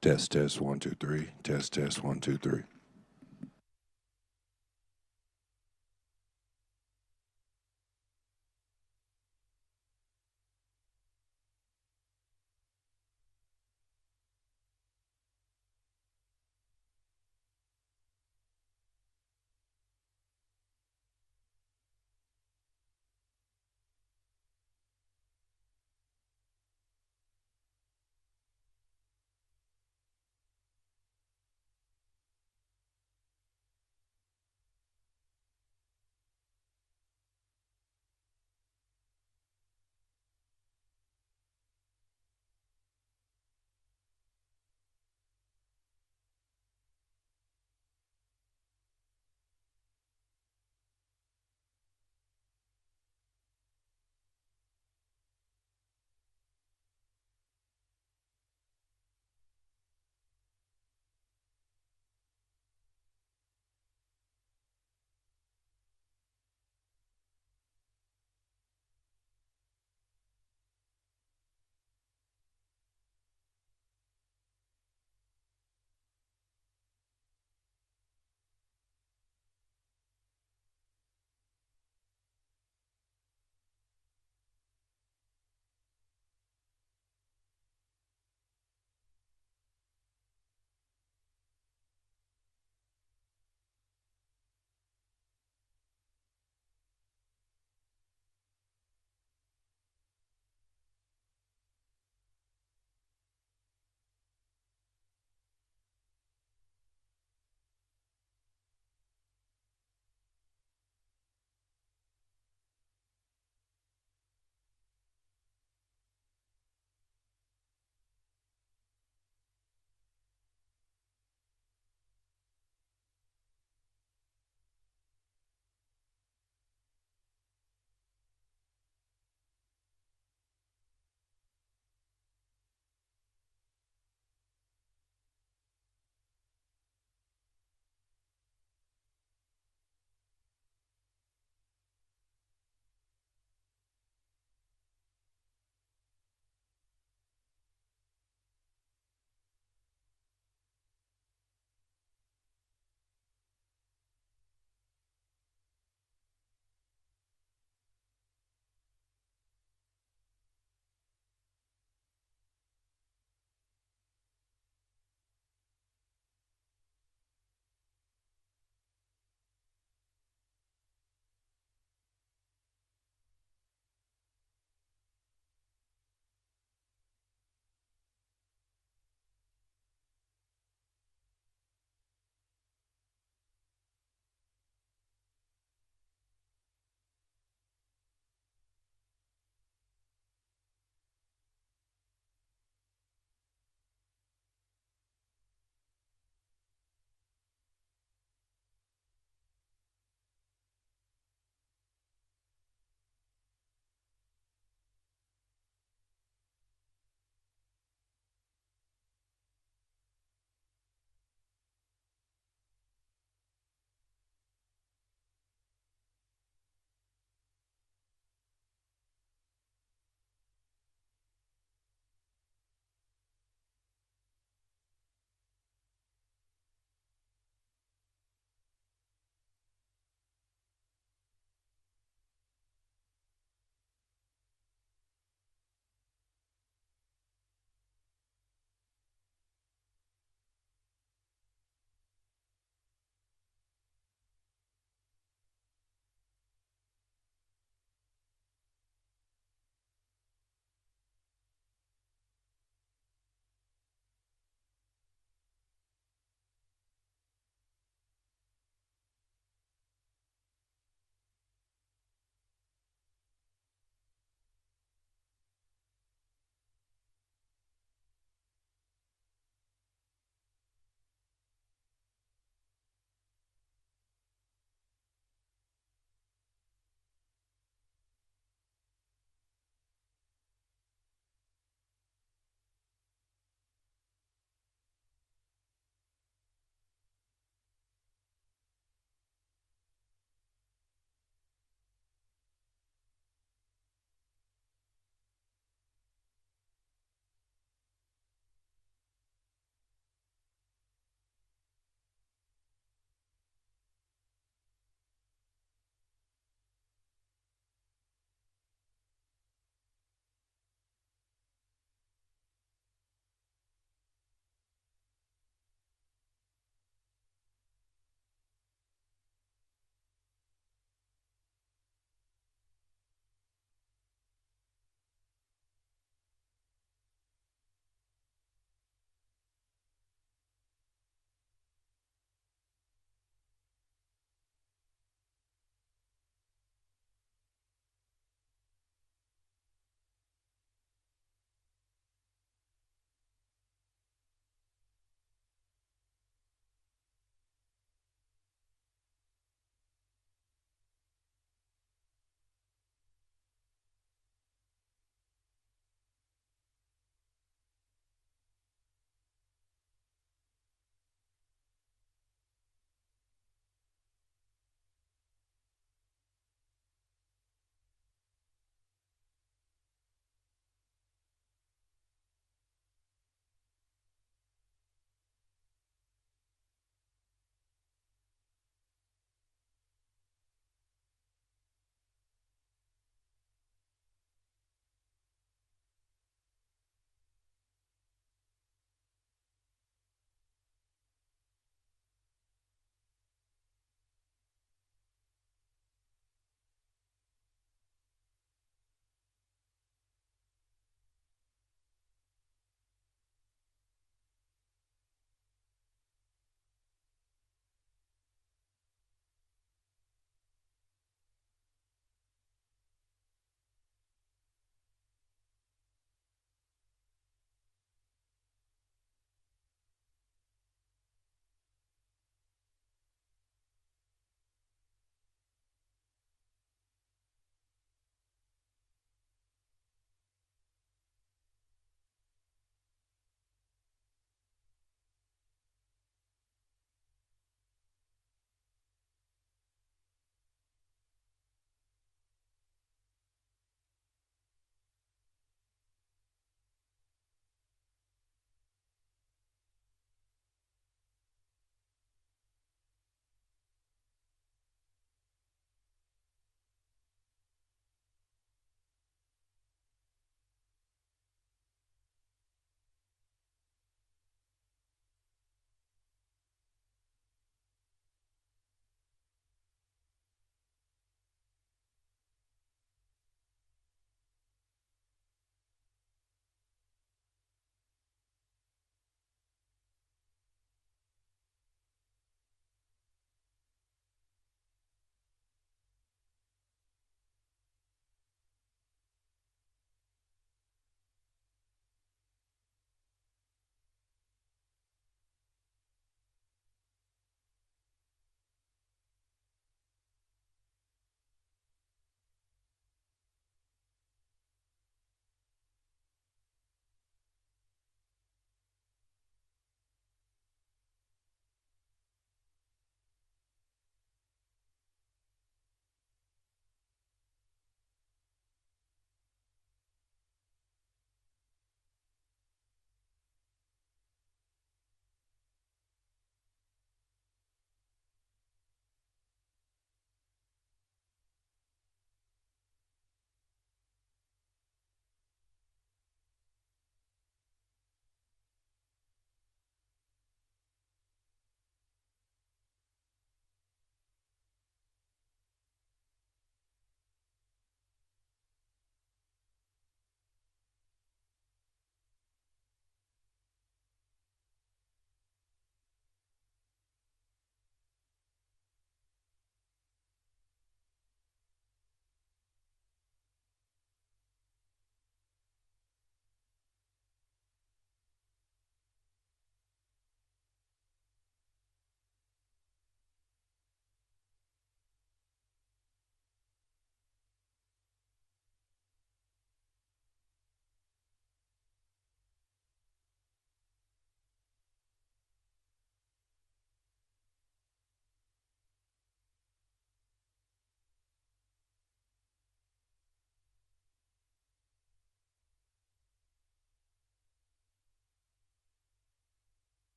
Test, test, 1, 2, 3. Test, test, 1, 2, 3.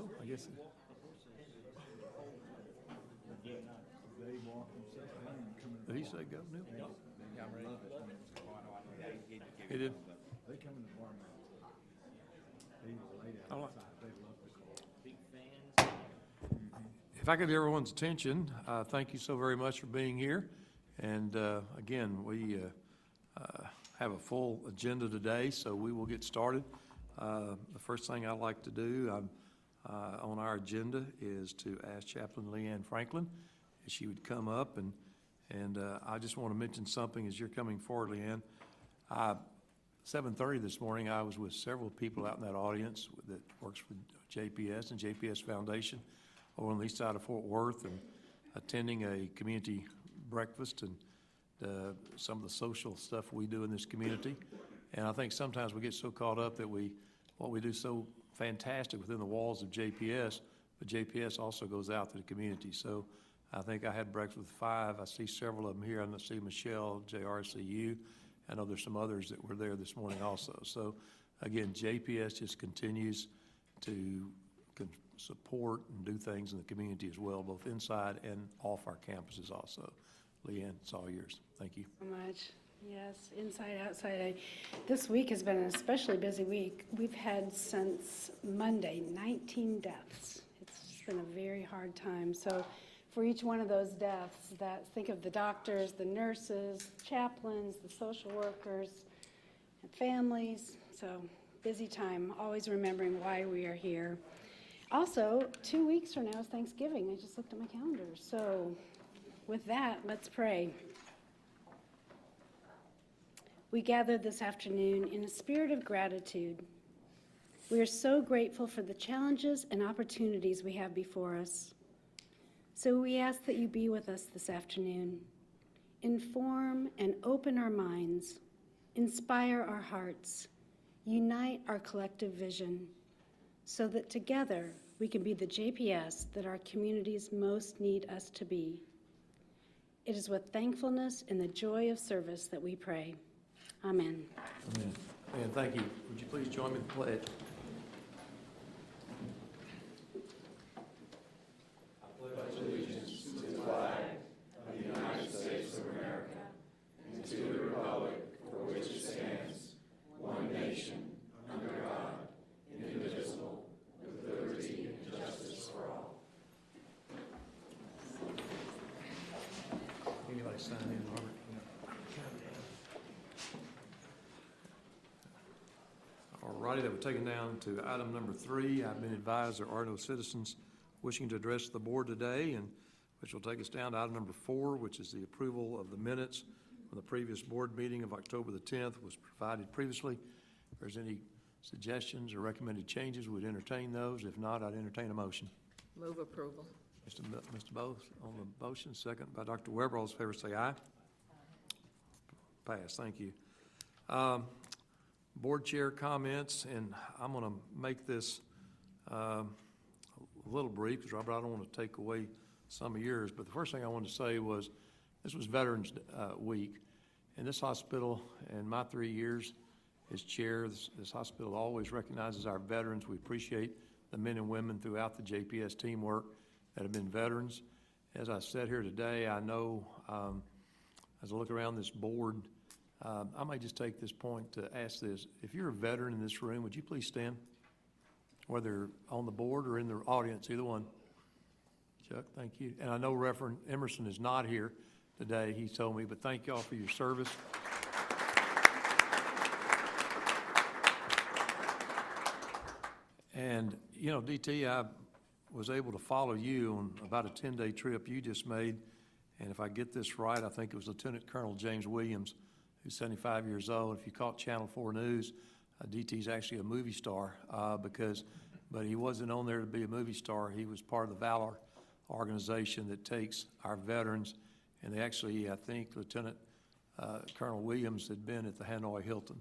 go, I guess. Did he say go, Neil? Yeah, I'm ready. He did? They come in the bar now. They laid I like- outside. They love the car. Big fans. If I could have everyone's attention, thank you so very much for being here. And again, we have a full agenda today, so we will get started. The first thing I'd like to do on our agenda is to ask Chaplain Leanne Franklin if she would come up. And I just want to mention something as you're coming forward, Leanne. 7:30 this morning, I was with several people out in that audience that works with JPS and JPS Foundation over on the east side of Fort Worth, and attending a community breakfast and some of the social stuff we do in this community. And I think sometimes we get so caught up that what we do so fantastic within the walls of JPS, but JPS also goes out to the community. So I think I had breakfast with 5. I see several of them here. I see Michelle, JRCU. I know there's some others that were there this morning also. So again, JPS just continues to support and do things in the community as well, both inside and off our campuses also. Leanne, it's all yours. Thank you. So much. Yes, inside, outside. This week has been an especially busy week. We've had since Monday 19 deaths. It's been a very hard time. So for each one of those deaths, think of the doctors, the nurses, chaplains, the social workers, and families. So busy time, always remembering why we are here. Also, 2 weeks from now is Thanksgiving. I just looked at my calendar. So with that, let's pray. We gathered this afternoon in a spirit of gratitude. We are so grateful for the challenges and opportunities we have before us. So we ask that you be with us this afternoon. Inform and open our minds, inspire our hearts, unite our collective vision, so that together we can be the JPS that our communities most need us to be. It is with thankfulness and the joy of service that we pray. Amen. Amen. And thank you. Would you please join me in the pledge? Anybody sign in, Robert? All righty, that we're taken down to item number 3. I've been advised there are no citizens wishing to address the board today, and which will take us down to item number 4, which is the approval of the minutes from the previous board meeting of October the 10th was provided previously. If there's any suggestions or recommended changes, we'd entertain those. If not, I'd entertain a motion. Move approval. Mr. Bose on the motion, second by Dr. Weber. All those in favor say aye. Pass. Thank you. Board chair comments, and I'm going to make this a little brief because, Robert, I don't want to take away some of yours. But the first thing I wanted to say was this was Veterans Week, and this hospital, in my 3 years as chair, this hospital always recognizes our veterans. We appreciate the men and women throughout the JPS teamwork that have been veterans. As I said here today, I know as I look around this board, I might just take this point to ask this. If you're a veteran in this room, would you please stand? Whether on the board or in the audience, either one. Chuck, thank you. And I know Reverend Emerson is not here today, he told me, but thank y'all for your service. And, you know, DT, I was able to follow you on about a 10-day trip you just made. And if I get this right, I think it was Lieutenant Colonel James Williams, who's 75 years old. If you caught Channel 4 News, DT's actually a movie star but he wasn't on there to be a movie star. He was part of the Valor organization that takes our veterans. And they actually, I think, Lieutenant Colonel Williams had been at the Hanoi Hilton.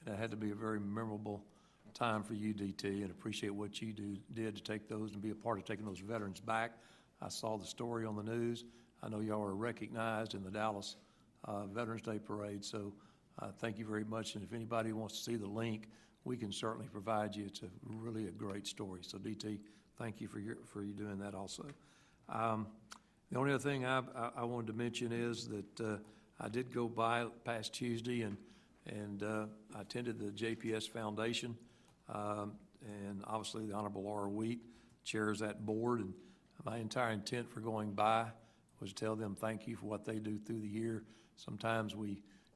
And that had to be a very memorable time for you, DT, and appreciate what you did to take those and be a part of taking those veterans back. I saw the story on the news. I know y'all are recognized in the Dallas Veterans Day Parade, so thank you very much. And if anybody wants to see the link, we can certainly provide you. It's really a great story. So, DT, thank you for you doing that also. The only other thing I wanted to mention is that I did go by past Tuesday and I attended the JPS Foundation, and obviously the Honorable Laura Wheat chairs that board, and my entire intent for going by was to tell them thank you for what they do through the year. Sometimes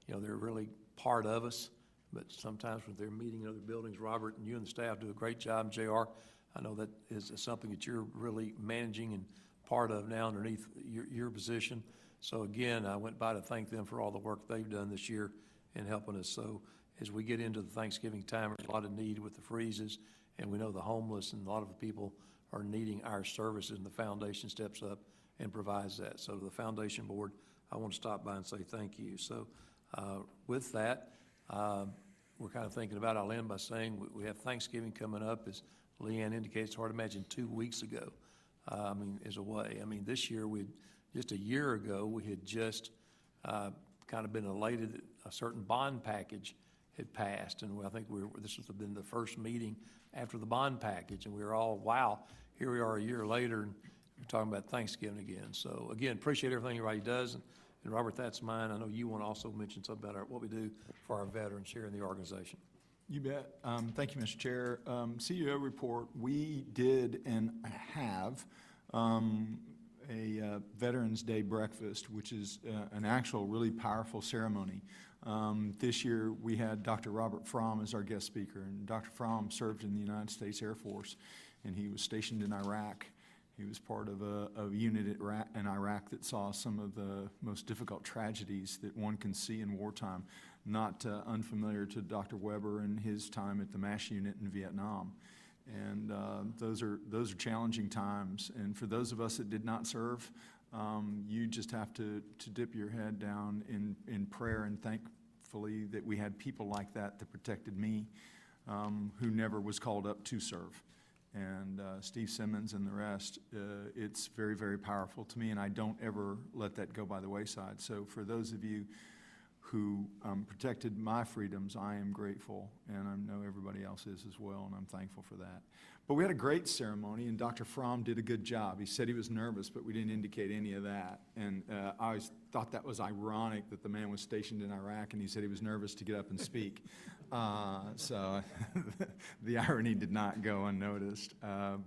they're really part of us, but sometimes when they're meeting in other buildings, Robert and you and the staff do a great job. JR, I know that is something that you're really managing and part of now underneath your position. So again, I went by to thank them for all the work they've done this year in helping us. So as we get into the Thanksgiving time, there's a lot of need with the freezes, and we know the homeless and a lot of the people are needing our services, and the foundation steps up and provides that. So to the foundation board, I want to stop by and say thank you. So with that, we're kind of thinking about, I'll end by saying we have Thanksgiving coming up. As Leanne indicates, it's hard to imagine 2 weeks ago, is away. this year, just a year ago, we had just kind of been elated that a certain bond package had passed, and I think this has been the first meeting after the bond package, and we were all, wow, here we are a year later, and we're talking about Thanksgiving again. So again, appreciate everything everybody does, and Robert, that's mine. I know you want to also mention something about what we do for our veterans here in the organization. You bet. Thank you, Mr. Chair. CEO report, we did and have a Veterans Day breakfast, which is an actual really powerful ceremony. This year we had Dr. Robert Fromm as our guest speaker, and Dr. Fromm served in the United States Air Force, and he was stationed in Iraq. He was part of a unit in Iraq that saw some of the most difficult tragedies that one can see in wartime, not unfamiliar to Dr. Weber and his time at the MASH unit in Vietnam. And those are challenging times. And for those of us that did not serve, you just have to dip your head down in prayer, and thankfully that we had people like that protected me, who never was called up to serve. And Steve Simmons and the rest, it's very, very powerful to me, and I don't ever let that go by the wayside. So for those of you who protected my freedoms, I am grateful, and I know everybody else is as well, and I'm thankful for that. But we had a great ceremony, and Dr. Fromm did a good job. He said he was nervous, but we didn't indicate any of that. And I always thought that was ironic that the man was stationed in Iraq, and he said he was nervous to get up and speak. So the irony did not go unnoticed.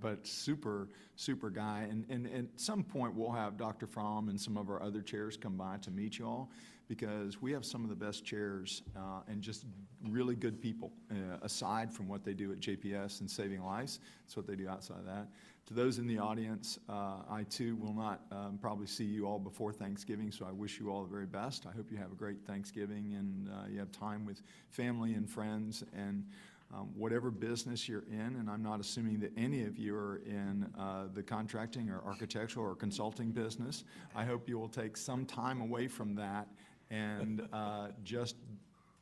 But super, super guy. And at some point, we'll have Dr. Fromm and some of our other chairs come by to meet you all, because we have some of the best chairs and just really good people, aside from what they do at JPS and saving lives. That's what they do outside of that. To those in the audience, I too will not probably see you all before Thanksgiving, so I wish you all the very best. I hope you have a great Thanksgiving and you have time with family and friends, and whatever business you're in, and I'm not assuming that any of you are in the contracting or architectural or consulting business, I hope you will take some time away from that and just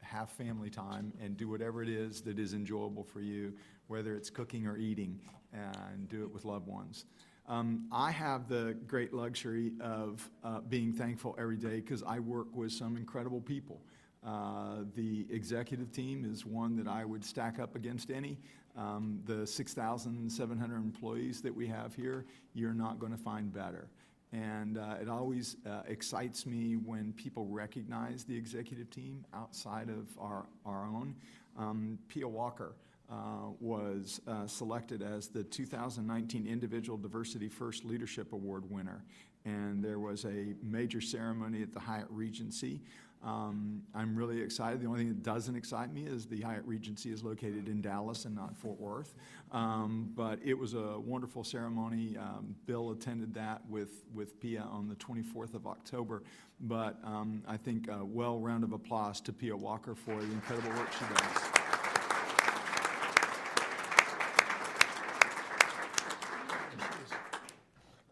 have family time and do whatever it is that is enjoyable for you, whether it's cooking or eating, and do it with loved ones. I have the great luxury of being thankful every day because I work with some incredible people. The executive team is one that I would stack up against any. The 6,700 employees that we have here, you're not going to find better. And it always excites me when people recognize the executive team outside of our own. Pia Walker was selected as the 2019 Individual Diversity First Leadership Award winner. And there was a major ceremony at the Hyatt Regency. I'm really excited. The only thing that doesn't excite me is the Hyatt Regency is located in Dallas and not Fort Worth. But it was a wonderful ceremony. Bill attended that with Pia on the 24th of October. But I think a round of applause to Pia Walker for the incredible work she does.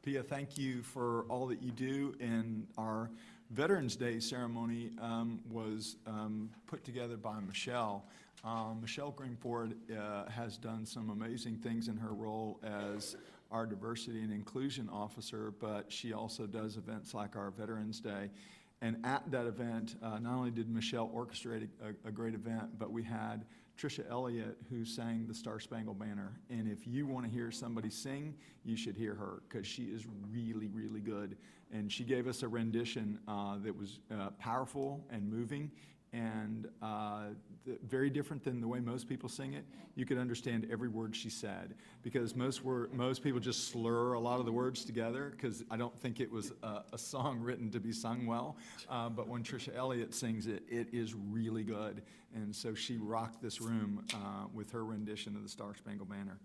Pia, thank you for all that you do. And our Veterans Day ceremony was put together by Michelle. Michelle Greenford has done some amazing things in her role as our diversity and inclusion officer, but she also does events like our Veterans Day. And at that event, not only did Michelle orchestrate a great event, but we had Tricia Elliott, who sang the Star Spangled Banner. And if you want to hear somebody sing, you should hear her, because she is really, really good. And she gave us a rendition that was powerful and moving, and very different than the way most people sing it. You could understand every word she said, because most people just slur a lot of the words together, because I don't think it was a song written to be sung well. But when Tricia Elliott sings it, it is really good. And so she rocked this room with her rendition of the Star Spangled Banner.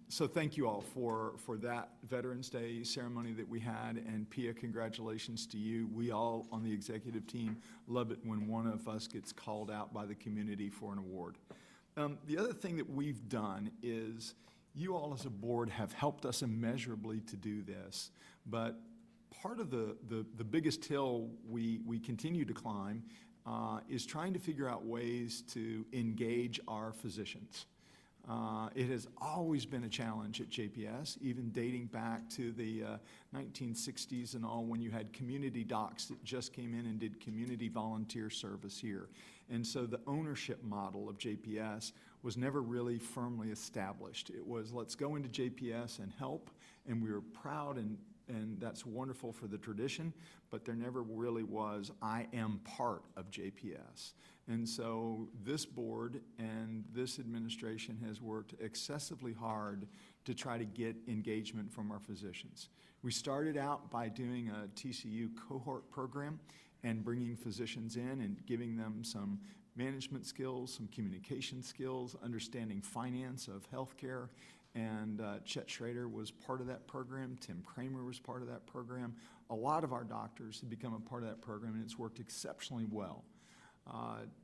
So thank you all for that Veterans Day ceremony that we had, and Pia, congratulations to you. We all on the executive team love it when one of us gets called out by the community for an award. The other thing that we've done is you all as a board have helped us immeasurably to do this, but part of the biggest hill we continue to climb is trying to figure out ways to engage our physicians. It has always been a challenge at JPS, even dating back to the 1960s and all, when you had community docs that just came in and did community volunteer service here. And so the ownership model of JPS was never really firmly established. It was, let's go into JPS and help, and we were proud, and that's wonderful for the tradition, but there never really was, I am part of JPS. And so this board and this administration has worked excessively hard to try to get engagement from our physicians. We started out by doing a TCU cohort program and bringing physicians in and giving them some management skills, some communication skills, understanding finance of healthcare. And Chet Schrader was part of that program. Tim Kramer was part of that program. A lot of our doctors have become a part of that program, and it's worked exceptionally well.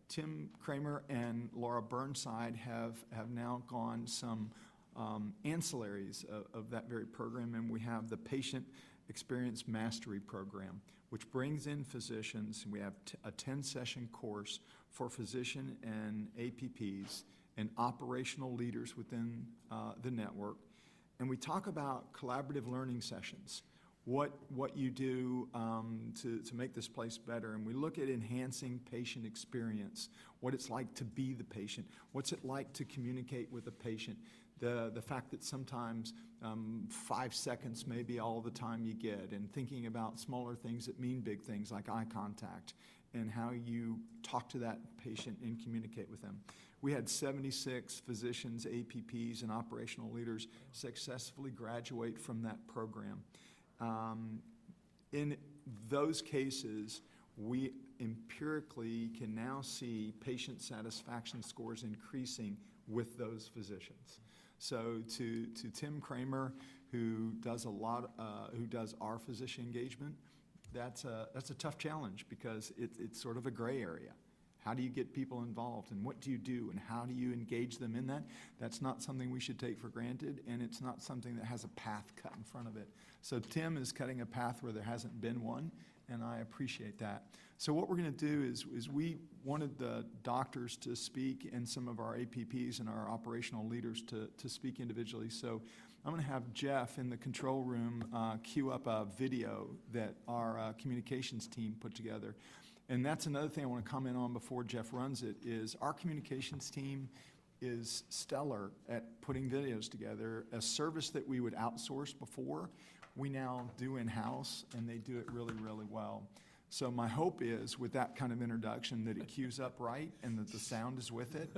Tim Kramer and Laura Burnside have now gone some ancillaries of that very program, and we have the Patient Experience Mastery Program, which brings in physicians. We have a 10-session course for physician and APPs and operational leaders within the network. And we talk about collaborative learning sessions, what you do to make this place better. And we look at enhancing patient experience, what it's like to be the patient, what's it like to communicate with a patient, the fact that sometimes 5 seconds may be all the time you get, and thinking about smaller things that mean big things like eye contact, and how you talk to that patient and communicate with them. We had 76 physicians, APPs, and operational leaders successfully graduate from that program. In those cases, we empirically can now see patient satisfaction scores increasing with those physicians. So to Tim Kramer, who does our physician engagement, that's a tough challenge, because it's sort of a gray area. How do you get people involved, and what do you do, and how do you engage them in that? That's not something we should take for granted, and it's not something that has a path cut in front of it. So Tim is cutting a path where there hasn't been one, and I appreciate that. So what we're going to do is we wanted the doctors to speak, and some of our APPs and our operational leaders to speak individually. So I'm going to have Jeff in the control room queue up a video that our communications team put together. And that's another thing I want to comment on before Jeff runs it, is our communications team is stellar at putting videos together. A service that we would outsource before, we now do in-house, and they do it really, really well. So my hope is, with that kind of introduction, that it cues up right and that the sound is with it.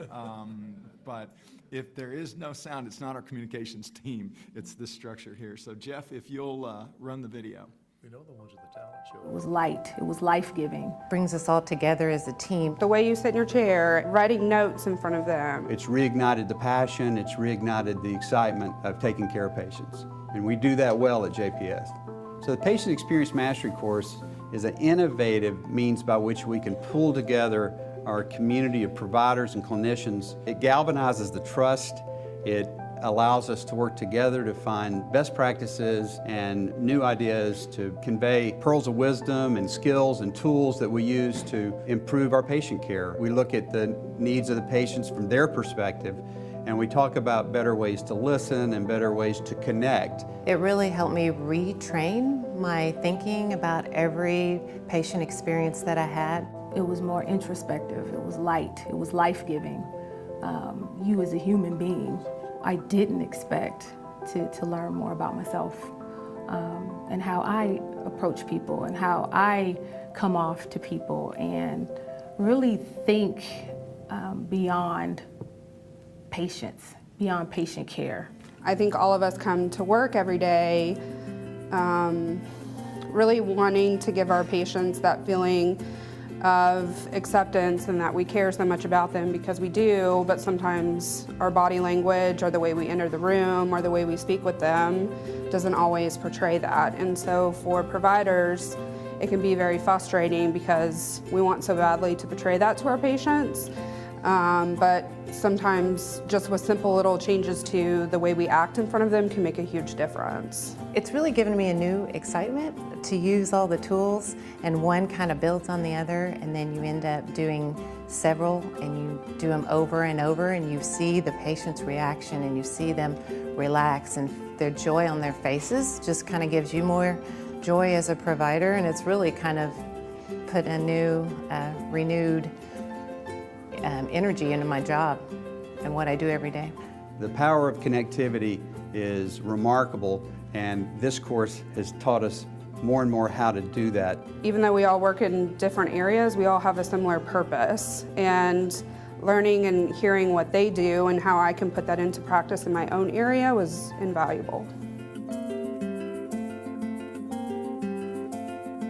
But if there is no sound, it's not our communications team. It's this structure here. So Jeff, if you'll run the video. We know the ones at the talent show. It was light, it was life-giving. Brings us all together as a team. The way you sit in your chair, writing notes in front of them. It's reignited the passion, it's reignited the excitement of taking care of patients. And we do that well at JPS. So the Patient Experience Mastery course is an innovative means by which we can pull together our community of providers and clinicians. It galvanizes the trust. It allows us to work together to find best practices and new ideas to convey pearls of wisdom and skills and tools that we use to improve our patient care. We look at the needs of the patients from their perspective, and we talk about better ways to listen and better ways to connect. It really helped me retrain my thinking about every patient experience that I had. It was more introspective, it was light, it was life-giving. you as a human being. I didn't expect to learn more about myself and how I approach people and how I come off to people and really think beyond patients, beyond patient care. I think all of us come to work every day really wanting to give our patients that feeling of acceptance and that we care so much about them, because we do, but sometimes our body language or the way we enter the room or the way we speak with them doesn't always portray that. And so for providers, it can be very frustrating because we want so badly to portray that to our patients. But sometimes just with simple little changes to the way we act in front of them can make a huge difference. It's really given me a new excitement to use all the tools, and one kind of builds on the other, and then you end up doing several and you do them over and over, and you see the patient's reaction and you see them relax, and their joy on their faces just kind of gives you more joy as a provider, and it's really kind of put a new, renewed energy into my job and what I do every day. The power of connectivity is remarkable, and this course has taught us more and more how to do that. Even though we all work in different areas, we all have a similar purpose, and learning and hearing what they do and how I can put that into practice in my own area was invaluable.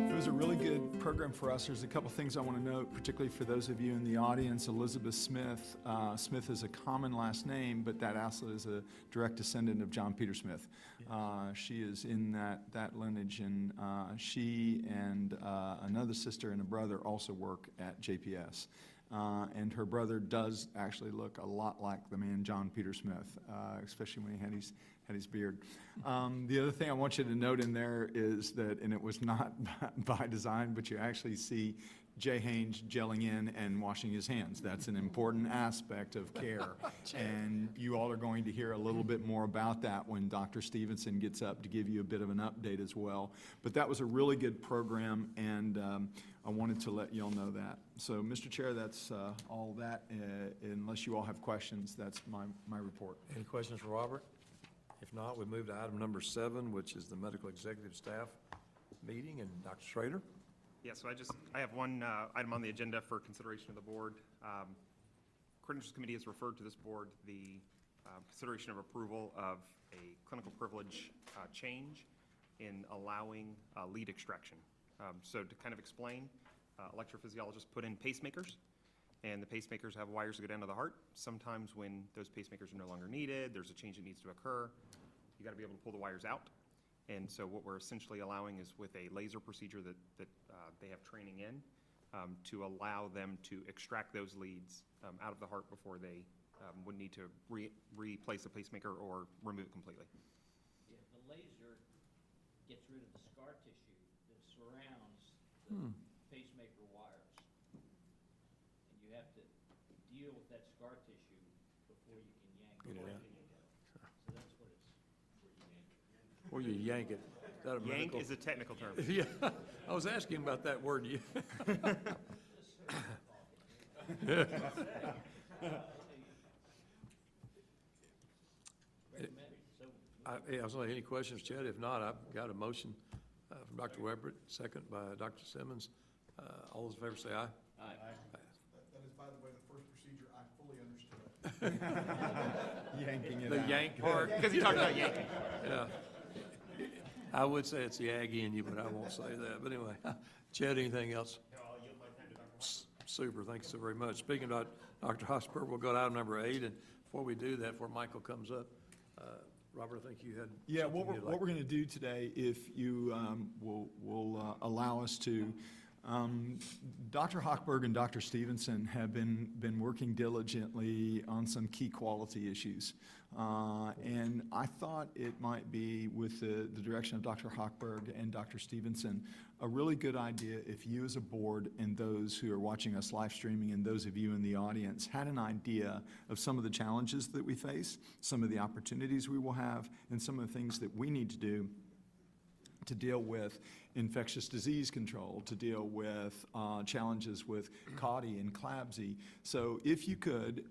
It was a really good program for us. There's a couple things I want to note, particularly for those of you in the audience. Elizabeth Smith. Smith is a common last name, but that also is a direct descendant of John Peter Smith. She is in that lineage, and she and another sister and a brother also work at JPS. And her brother does actually look a lot like the man John Peter Smith, especially when he had his beard. The other thing I want you to note in there is that, and it was not by design, but you actually see Jay Haynes gelling in and washing his hands. That's an important aspect of care. And you all are going to hear a little bit more about that when Dr. Stevenson gets up to give you a bit of an update as well. But that was a really good program, and I wanted to let you all know that. So, Mr. Chair, that's all that. Unless you all have questions, that's my report. Any questions for Robert? If not, we move to item number 7, which is the medical executive staff meeting, and Dr. Schrader. Yeah, so I have one item on the agenda for consideration of the board. Credentials Committee has referred to this board the consideration of approval of a clinical privilege change in allowing lead extraction. So to kind of explain, electrophysiologists put in pacemakers, and the pacemakers have wires that go down to the heart. Sometimes when those pacemakers are no longer needed, there's a change that needs to occur, you got to be able to pull the wires out. And so what we're essentially allowing is with a laser procedure that they have training in to allow them to extract those leads out of the heart before they would need to replace a pacemaker or remove it completely. Yeah, the laser gets rid of the scar tissue that surrounds the pacemaker wires. And you have to deal with that scar tissue before you can yank it. So that's what it's Or you yank it. Is that a Yank medical? is a technical term. Yeah, I was asking about that word. I was like, any questions, Chad? If not, I've got a motion from Dr. Weber, second by Dr. Simmons. All those in favor say aye. That is, by the way, the first procedure I fully understood. Yanking it The out. yank part. Because you talked about yanking. Yeah. I would say it's the Aggie in you, but I won't say that. But anyway, Chad, anything else? No, I'll yield my time to Dr. Super, thanks so very much. Speaking about Dr. Hosper, we'll go to item number 8, and before we do that, before Michael comes up, Robert, I think you had Yeah, something what you'd we're like. going to do today, if you will allow us to, Dr. Hochberg and Dr. Stevenson have been working diligently on some key quality issues. And I thought it might be, with the direction of Dr. Hochberg and Dr. Stevenson, a really good idea if you as a board and those who are watching us live streaming and those of you in the audience had an idea of some of the challenges that we face, some of the opportunities we will have, and some of the things that we need to do to deal with infectious disease control, to deal with challenges with CAUTI and CLABSI. So if you could,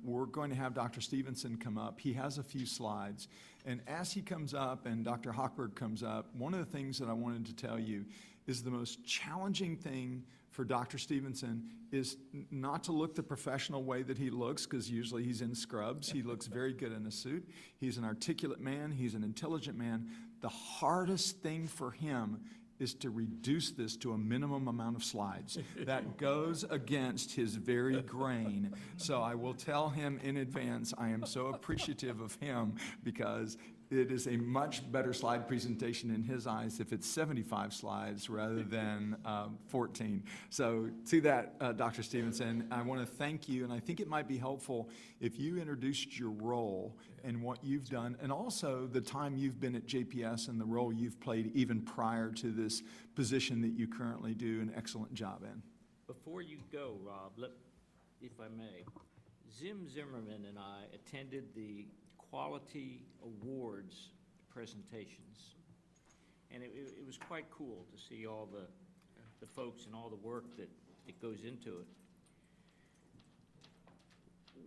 we're going to have Dr. Stevenson come up. He has a few slides. And as he comes up and Dr. Hochberg comes up, one of the things that I wanted to tell you is the most challenging thing for Dr. Stevenson is not to look the professional way that he looks, because usually he's in scrubs. He looks very good in a suit. He's an articulate man. He's an intelligent man. The hardest thing for him is to reduce this to a minimum amount of slides. That goes against his very grain. So I will tell him in advance, I am so appreciative of him, because it is a much better slide presentation in his eyes if it's 75 slides rather than 14. So to that, Dr. Stevenson, I want to thank you, and I think it might be helpful if you introduced your role and what you've done, and also the time you've been at JPS and the role you've played even prior to this position that you currently do an excellent job in. Before you go, Rob, if I may, Zim Zimmerman and I attended the Quality Awards presentations, and it was quite cool to see all the folks and all the work that goes into it.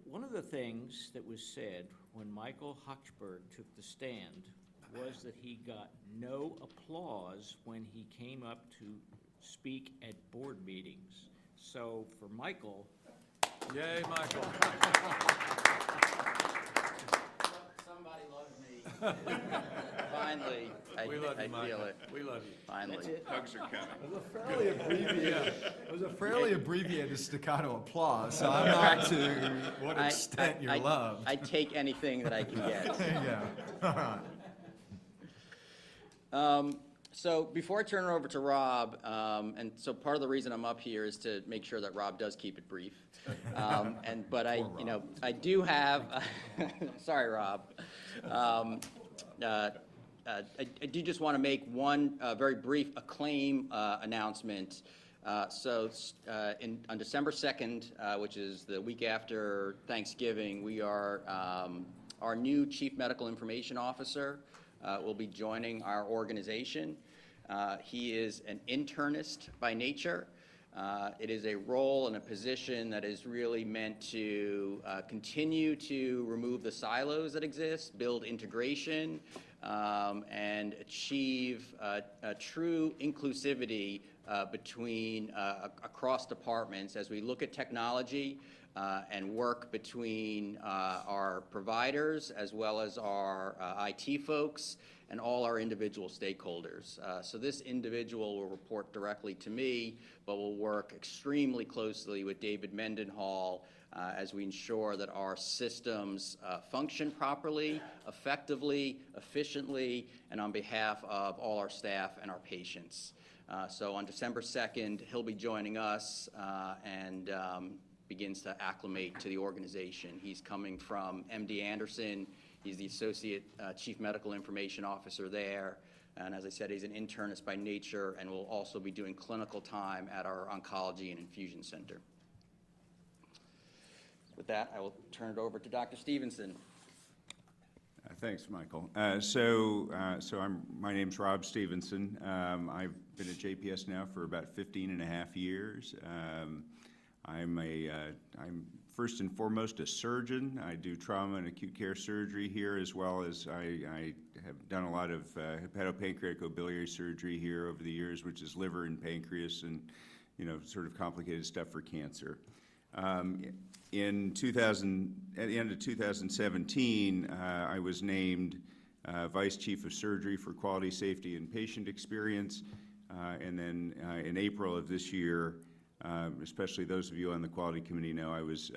One of the things that was said when Michael Hochberg took the stand was that he got no applause when he came up to speak at board meetings. So for Michael... Yay, Michael. Somebody loves me. Finally, I feel it. We love you. Finally. Hugs are coming. It was a fairly abbreviated staccato applause, so I'm not to what extent you're loved. I take anything that I can get. Yeah. All right. So before I turn it over to Rob, and so part of the reason I'm up here is to make sure that Rob does keep it brief. But I do have, sorry, Rob. I do just want to make one very brief acclaim announcement. On December 2nd, which is the week after Thanksgiving, we are, our new Chief Medical Information Officer will be joining our organization. He is an internist by nature. It is a role and a position that is really meant to continue to remove the silos that exist, build integration, and achieve a true inclusivity between across departments as we look at technology and work between our providers as well as our IT folks and all our individual stakeholders. So this individual will report directly to me, but will work extremely closely with David Mendenhall as we ensure that our systems function properly, effectively, efficiently, and on behalf of all our staff and our patients. So on December 2nd, he'll be joining us and begins to acclimate to the organization. He's coming from MD Anderson. He's the Associate Chief Medical Information Officer there. And as I said, he's an internist by nature and will also be doing clinical time at our Oncology and Infusion Center. With that, I will turn it over to Dr. Stevenson. Thanks, Michael. My name's Rob Stevenson. I've been at JPS now for about 15 and a half years. I'm first and foremost a surgeon. I do trauma and acute care surgery here, as well as I have done a lot of hepatopancreaticobiliary surgery here over the years, which is liver and pancreas and, sort of complicated stuff for cancer. At the end of 2017, I was named Vice Chief of Surgery for Quality, Safety, and Patient Experience. And then in April of this year, especially those of you on the Quality Committee know, I was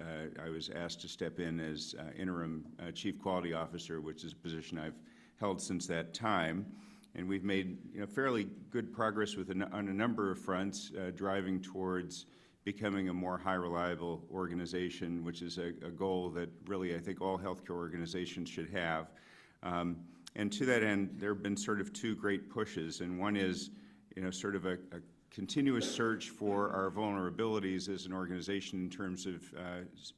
asked to step in as interim Chief Quality Officer, which is a position I've held since that time. And we've made fairly good progress on a number of fronts, driving towards becoming a more high reliable organization, which is a goal that really I think all healthcare organizations should have. And to that end, there have been sort of two great pushes, and one is sort of a continuous search for our vulnerabilities as an organization in terms of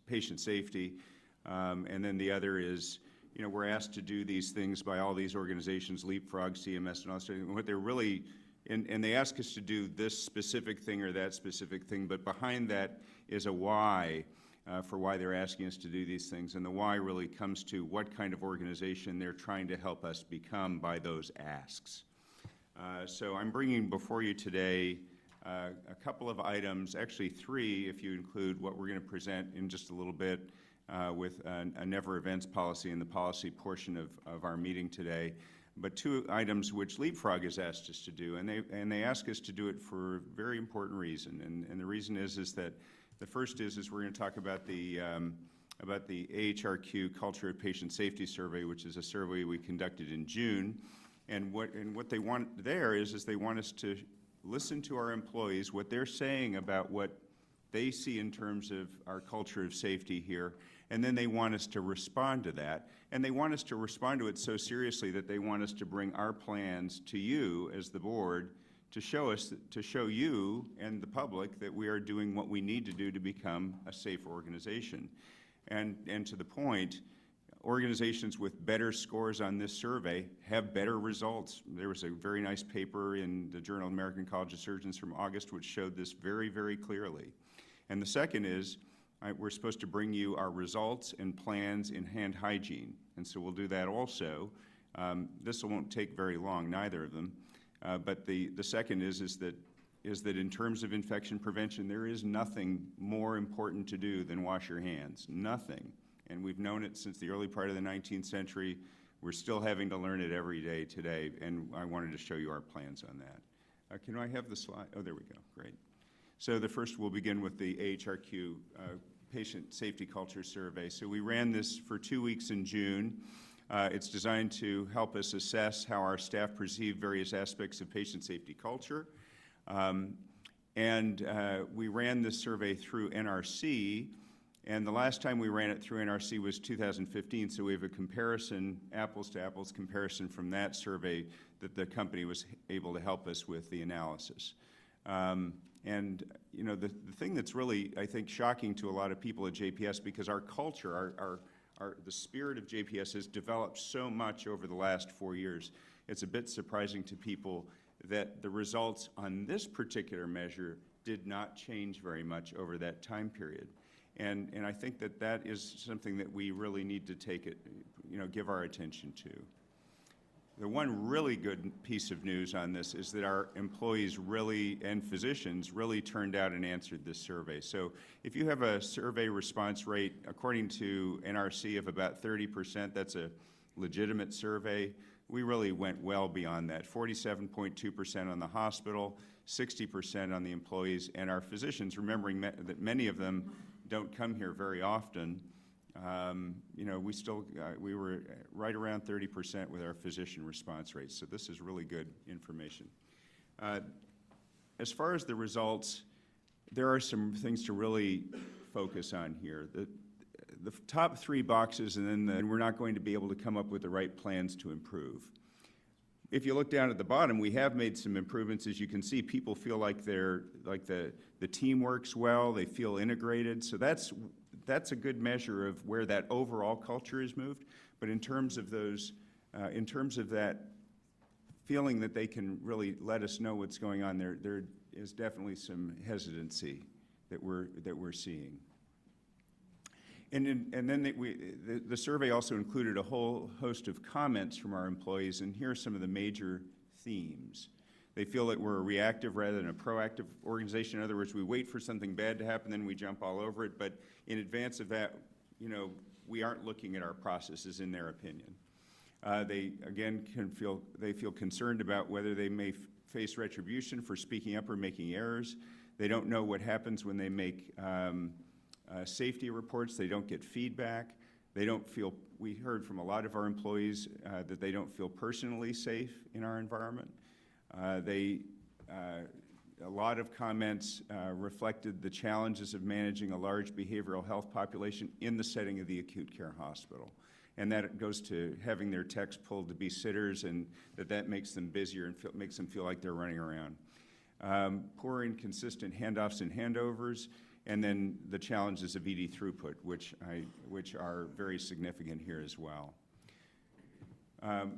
patient safety, and then the other is we're asked to do these things by all these organizations, Leapfrog, CMS, and all that. And what they're really, and they ask us to do this specific thing or that specific thing, but behind that is a why for why they're asking us to do these things. And the why really comes to what kind of organization they're trying to help us become by those asks. So I'm bringing before you today a couple of items, actually 3 if you include what we're going to present in just a little bit with a never events policy in the policy portion of our meeting today, but 2 items which Leapfrog has asked us to do, and they ask us to do it for a very important reason, and the reason is that the first is we're going to talk about the AHRQ Culture of Patient Safety Survey, which is a survey we conducted in June, and what they want there is they want us to listen to our employees, what they're saying about what they see in terms of our culture of safety here, and then they want us to respond to that. And they want us to respond to it so seriously that they want us to bring our plans to you as the board to show you and the public that we are doing what we need to do to become a safe organization. And to the point, organizations with better scores on this survey have better results. There was a very nice paper in the Journal of American College of Surgeons from August which showed this very, very clearly. And the second is we're supposed to bring you our results and plans in hand hygiene. And so we'll do that also. This won't take very long, neither of them. But the second is that in terms of infection prevention, there is nothing more important to do than wash your hands. Nothing. And we've known it since the early part of the 19th century. We're still having to learn it every day today, and I wanted to show you our plans on that. Can I have the slide? Oh, there we go. Great. So the first, we'll begin with the AHRQ Patient Safety Culture Survey. So we ran this for 2 weeks in June. It's designed to help us assess how our staff perceive various aspects of patient safety culture. We ran this survey through NRC, and the last time we ran it through NRC was 2015, so we have a comparison, apples-to-apples comparison from that survey that the company was able to help us with the analysis. The thing that's really, I think, shocking to a lot of people at JPS, because our culture, the spirit of JPS has developed so much over the last 4 years, it's a bit surprising to people that the results on this particular measure did not change very much over that time period. And I think that is something that we really need to give our attention to. The one really good piece of news on this is that our employees and physicians really turned out and answered this survey. So if you have a survey response rate, according to NRC, of about 30%, that's a legitimate survey. We really went well beyond that. 47.2% on the hospital, 60% on the employees, and our physicians, remembering that many of them don't come here very often. We were right around 30% with our physician response rates, so this is really good information. As far as the results, there are some things to really focus on here. The top 3 boxes, and then we're not going to be able to come up with the right plans to improve. If you look down at the bottom, we have made some improvements. As you can see, people feel like the team works well, they feel integrated, so that's a good measure of where that overall culture has moved. But in terms of that feeling that they can really let us know what's going on, there is definitely some hesitancy that we're seeing. And then the survey also included a whole host of comments from our employees, and here are some of the major themes. They feel that we're a reactive rather than a proactive organization. In other words, we wait for something bad to happen, then we jump all over it. But in advance of that, we aren't looking at our processes, in their opinion. They, again, feel concerned about whether they may face retribution for speaking up or making errors. They don't know what happens when they make safety reports. They don't get feedback. We heard from a lot of our employees that they don't feel personally safe in our environment. A lot of comments reflected the challenges of managing a large behavioral health population in the setting of the acute care hospital. And that goes to having their techs pulled to be sitters, and that makes them busier and makes them feel like they're running around. Poor and inconsistent handoffs and handovers, and then the challenges of ED throughput, which are very significant here as well.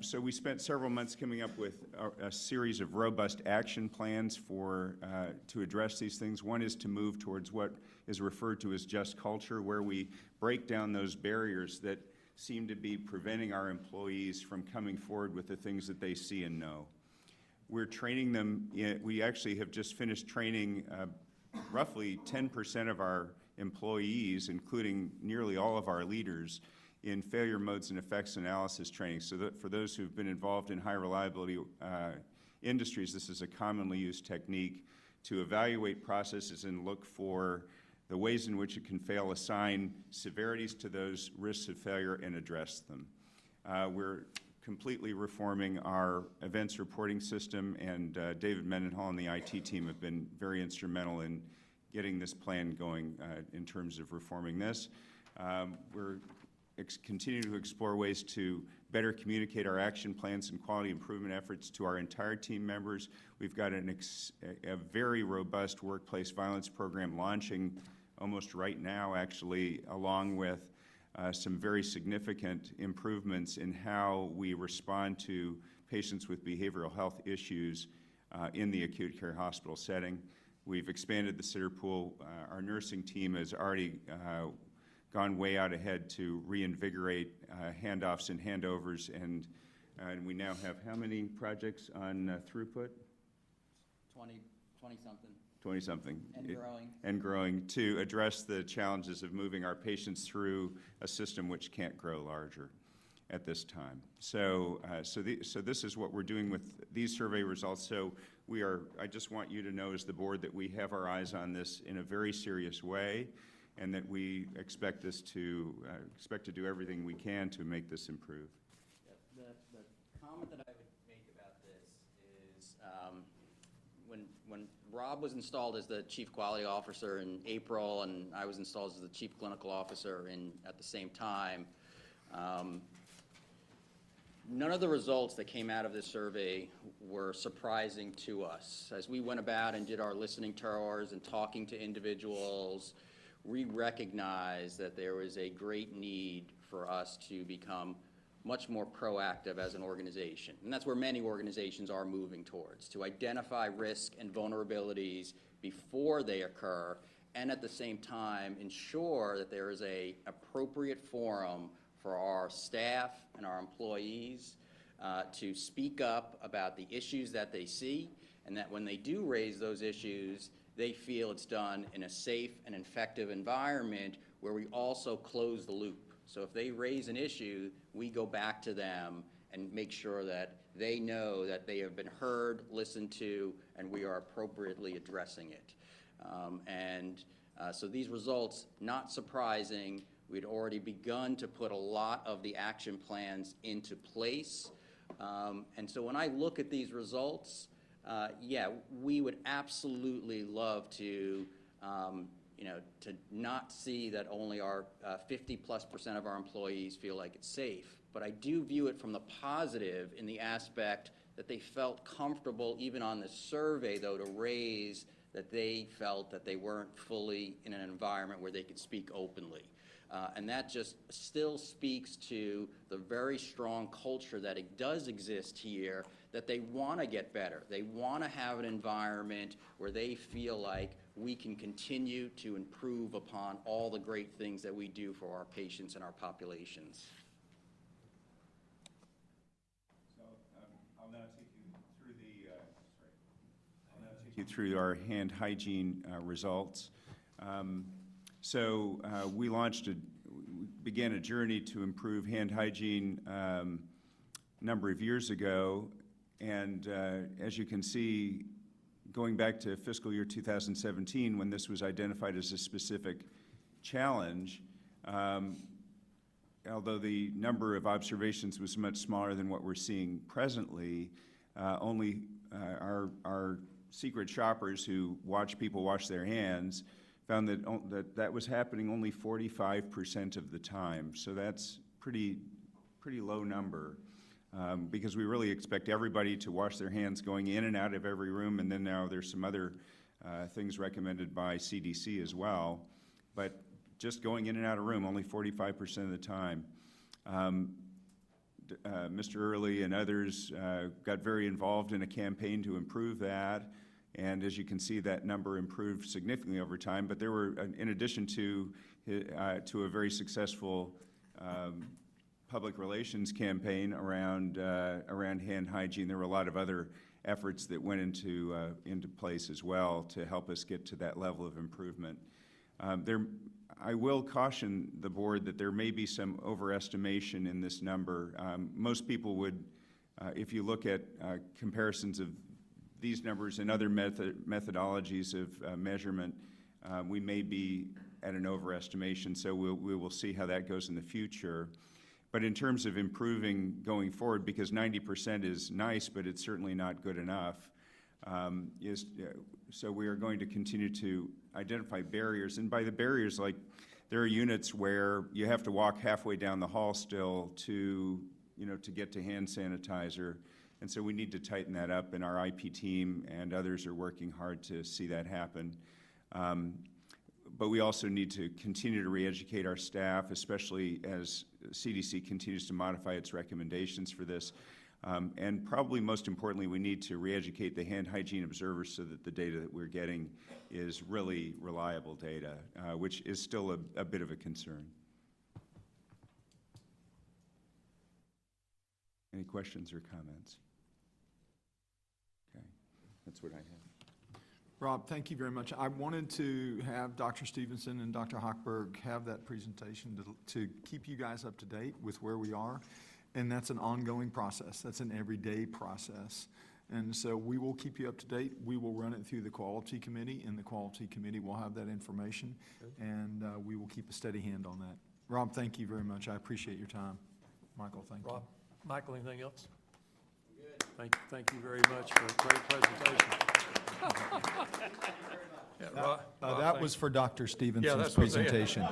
So we spent several months coming up with a series of robust action plans to address these things. One is to move towards what is referred to as just culture, where we break down those barriers that seem to be preventing our employees from coming forward with the things that they see and know. We're training them. We actually have just finished training roughly 10% of our employees, including nearly all of our leaders, in failure modes and effects analysis training. So that for those who've been involved in high reliability industries, this is a commonly used technique to evaluate processes and look for the ways in which it can fail, assign severities to those risks of failure, and address them. We're completely reforming our events reporting system, and David Mendenhall and the IT team have been very instrumental in getting this plan going in terms of reforming this. We're continue to explore ways to better communicate our action plans and quality improvement efforts to our entire team members. We've got a very robust workplace violence program launching almost right now, actually, along with some very significant improvements in how we respond to patients with behavioral health issues in the acute care hospital setting. We've expanded the sitter pool. Our nursing team has already gone way out ahead to reinvigorate handoffs and handovers, and we now have how many projects on throughput? 20-something. 20-something. And growing. And growing, to address the challenges of moving our patients through a system which can't grow larger at this time. So this is what we're doing with these survey results. So I just want you to know as the board that we have our eyes on this in a very serious way, and that we expect to do everything we can to make this improve. The comment that I would make about this is when Rob was installed as the Chief Quality Officer in April, and I was installed as the Chief Clinical Officer at the same time, none of the results that came out of this survey were surprising to us. As we went about and did our listening tours and talking to individuals, we recognized that there was a great need for us to become much more proactive as an organization. And that's where many organizations are moving towards, to identify risk and vulnerabilities before they occur, and at the same time ensure that there is an appropriate forum for our staff and our employees to speak up about the issues that they see, and that when they do raise those issues, they feel it's done in a safe and effective environment where we also close the loop. So if they raise an issue, we go back to them and make sure that they know that they have been heard, listened to, and we are appropriately addressing it. So these results, not surprising. We'd already begun to put a lot of the action plans into place. And so when I look at these results, yeah, we would absolutely love to, to not see that only our 50+% of our employees feel like it's safe. But I do view it from the positive in the aspect that they felt comfortable, even on this survey, though, to raise that they felt that they weren't fully in an environment where they could speak openly. And that just still speaks to the very strong culture that it does exist here, that they want to get better. They want to have an environment where they feel like we can continue to improve upon all the great things that we do for our patients and our populations. So I'll now take you through our hand hygiene results. We began a journey to improve hand hygiene a number of years ago, and as you can see, going back to fiscal year 2017, when this was identified as a specific challenge, although the number of observations was much smaller than what we're seeing presently, only our secret shoppers who watch people wash their hands found that was happening only 45% of the time. So that's pretty low number, because we really expect everybody to wash their hands going in and out of every room, and then now there's some other things recommended by CDC as well. But just going in and out of room, only 45% of the time. Mr. Early and others got very involved in a campaign to improve that. And as you can see, that number improved significantly over time. But there were, in addition to a very successful public relations campaign around hand hygiene, there were a lot of other efforts that went into place as well to help us get to that level of improvement. I will caution the board that there may be some overestimation in this number. Most people would, if you look at comparisons of these numbers and other methodologies of measurement, we may be at an overestimation, so we will see how that goes in the future. But in terms of improving going forward, because 90% is nice, but it's certainly not good enough, so we are going to continue to identify barriers. And by the barriers, like there are units where you have to walk halfway down the hall still to get to hand sanitizer. And so we need to tighten that up, and our IP team and others are working hard to see that happen. But we also need to continue to re-educate our staff, especially as CDC continues to modify its recommendations for this. And probably most importantly, we need to re-educate the hand hygiene observers so that the data that we're getting is really reliable data, which is still a bit of a concern. Any questions or comments? Okay, that's what I have. Rob, thank you very much. I wanted to have Dr. Stevenson and Dr. Hochberg have that presentation to keep you guys up to date with where we are. And that's an ongoing process. That's an everyday process. And so we will keep you up to date. We will run it through the Quality Committee, and the Quality Committee will have that information. And we will keep a steady hand on that. Rob, thank you very much. I appreciate your time. Michael, thank you. Rob, Michael, anything else? Good. Thank you very much for a great presentation. Yeah, Rob, that was for Dr. Stevenson's that's presentation.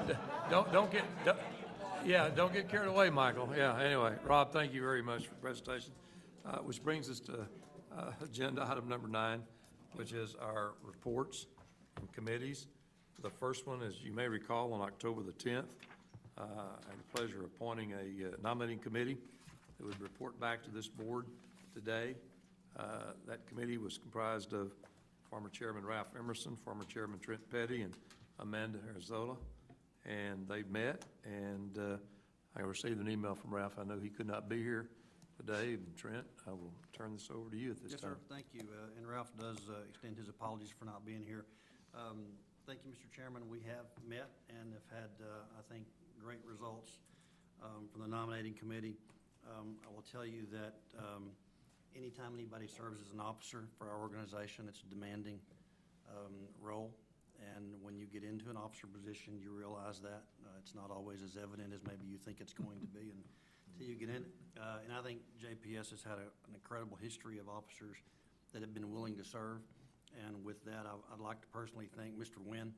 Don't get carried away, Michael. Yeah, anyway, Rob, thank you very much for the presentation, which brings us to agenda item number 9, which is our reports and committees. The first one, as you may recall, on October the 10th, I had the pleasure of appointing a nominating committee that would report back to this board today. That committee was comprised of former Chairman Ralph Emerson, former Chairman Trent Petty, and Amanda Arzola. And they met, and I received an email from Ralph. I know he could not be here today. And Trent, I will turn this over to you at this time. Yes, sir. Thank you. And Ralph does extend his apologies for not being here. Thank you, Mr. Chairman. We have met and have had, I think, great results from the nominating committee. I will tell you that anytime anybody serves as an officer for our organization, it's a demanding role. And when you get into an officer position, you realize that it's not always as evident as maybe you think it's going to be until you get in it. And I think JPS has had an incredible history of officers that have been willing to serve. And with that, I'd like to personally thank Mr. Nguyen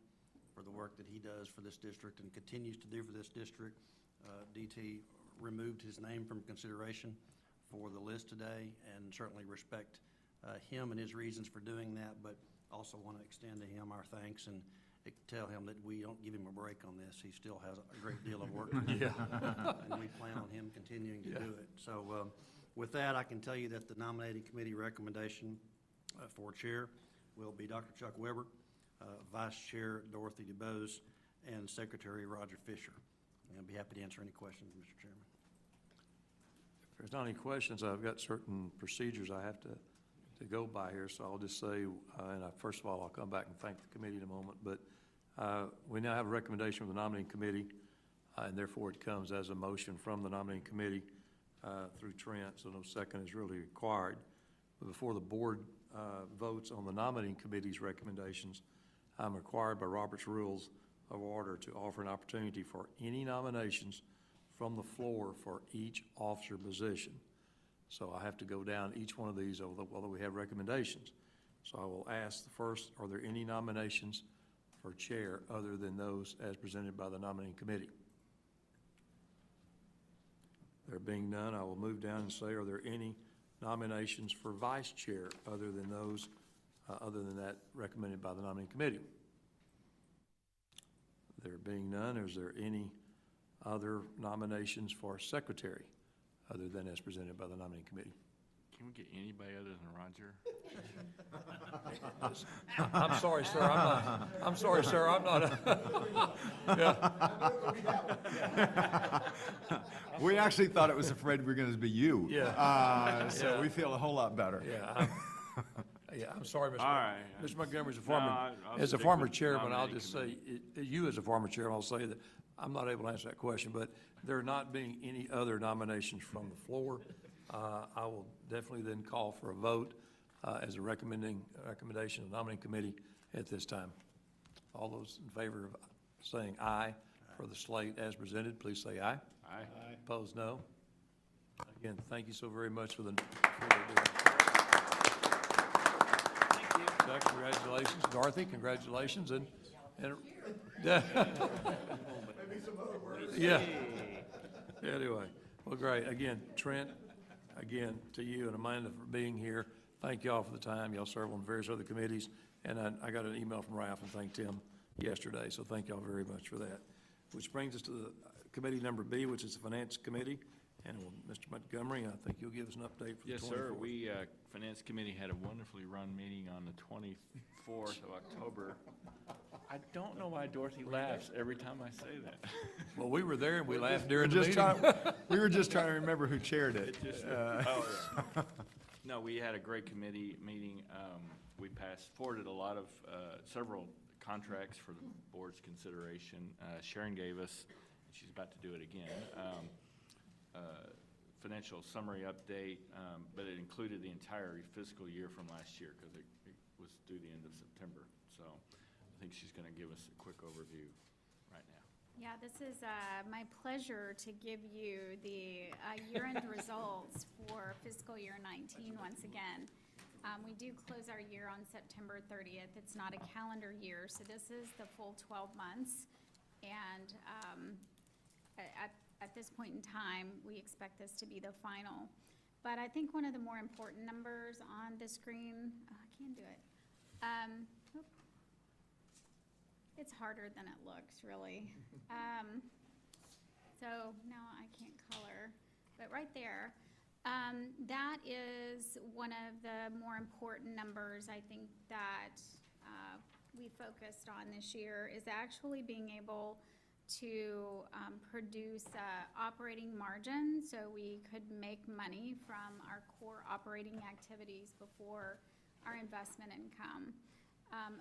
for the work that he does for this district and continues to do for this district. DT removed his name from consideration for the list today, and certainly respect him and his reasons for doing that, but also want to extend to him our thanks and tell him that we don't give him a break on this. He still has a great deal of work to do, and we plan on him continuing to do it. So with that, I can tell you that the nominating committee recommendation for chair will be Dr. Chuck Weber, Vice Chair Dorothy DuBose, and Secretary Roger Fisher. And I'll be happy to answer any questions, Mr. Chairman. If there's not any questions, I've got certain procedures I have to go by here, so I'll just say, first of all, I'll come back and thank the committee in a moment, but we now have a recommendation from the nominating committee, and therefore it comes as a motion from the nominating committee through Trent, so no second is really required. But before the board votes on the nominating committee's recommendations, I'm required by Robert's Rules of Order to offer an opportunity for any nominations from the floor for each officer position. So I have to go down each one of these, although we have recommendations. So I will ask the first, are there any nominations for chair other than those as presented by the nominating committee? There being none, I will move down and say, are there any nominations for vice chair other than those, other than that recommended by the nominating committee? There being none, is there any other nominations for secretary other than as presented by the nominating committee. Can we get anybody other than Roger? I'm sorry, sir, I'm not. Yeah. We actually thought it was afraid we were going to be you. Yeah. So Yeah. we feel a whole lot better. Yeah, I'm sorry, Mr. All right. Mr. Montgomery's a former, I'll as a stick former with chairman, I'll nominating just say, you as a former chairman, I'll say that I'm not able to answer that question, but there not being any other nominations from the floor, I will definitely then call for a vote as a recommendation of the nominating committee at this time. All those in favor of saying aye for the slate as presented, please say aye. Aye. Opposed, no. Again, thank you so very much for the. Doug, congratulations. Dorothy, congratulations. And yeah. Anyway, well, great. Again, Trent, again, to you and Amanda for being here. Thank y'all for the time. Y'all serve on various other committees. And I got an email from Ralph and thanked him yesterday. So thank y'all very much for that. Which brings us to the committee number B, which is the Finance Committee. And Mr. Montgomery, I think you'll give us an update for the 24th. Yes, sir. We, Finance Committee had a wonderfully run meeting on the 24th of October. I don't know why Dorothy laughs every time I say that. Well, we were there and we laughed during the meeting. We were just trying to remember who chaired it. No, we had a great committee meeting. We forwarded a lot of, several contracts for the board's consideration. Sharon gave us, she's about to do it again, financial summary update, but it included the entire fiscal year from last year because it was through the end of September. So I think she's going to give us a quick overview right now. Yeah, this is my pleasure to give you the year-end results for fiscal year 19 once again. We do close our year on September 30th. It's not a calendar year, so this is the full 12 months. And at this point in time, we expect this to be the final. But I think one of the more important numbers on the screen, I can't do it. It's harder than it looks, really. So no, I can't color, but right there, that is one of the more important numbers I think that we focused on this year is actually being able to produce operating margin so we could make money from our core operating activities before our investment income.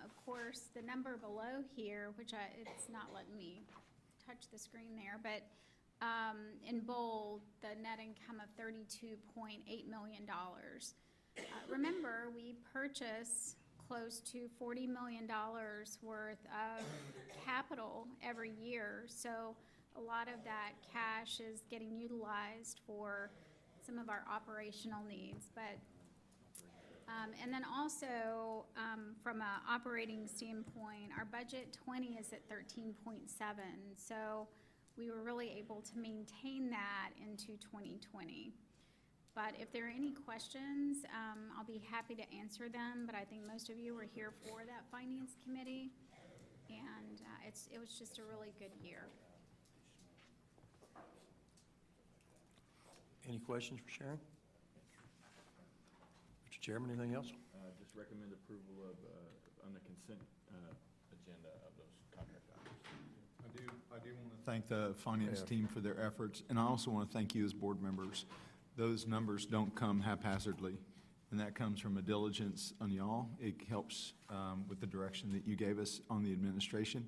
Of course, the number below here, which it's not letting me touch the screen there, but in bold, the net income of $32.8 million. Remember, we purchase close to $40 million worth of capital every year, so a lot of that cash is getting utilized for some of our operational needs. But and then also from an operating standpoint, our budget 20 is at 13.7, so we were really able to maintain that into 2020. But if there are any questions, I'll be happy to answer them, but I think most of you were here for that Finance Committee, and it was just a really good year. Any questions for Sharon? Mr. Chairman, anything else? Just recommend approval of, on the consent agenda of those contract items. I do want to thank the finance team for their efforts, and I also want to thank you as board members. Those numbers don't come haphazardly, and that comes from a diligence on y'all. It helps with the direction that you gave us on the administration.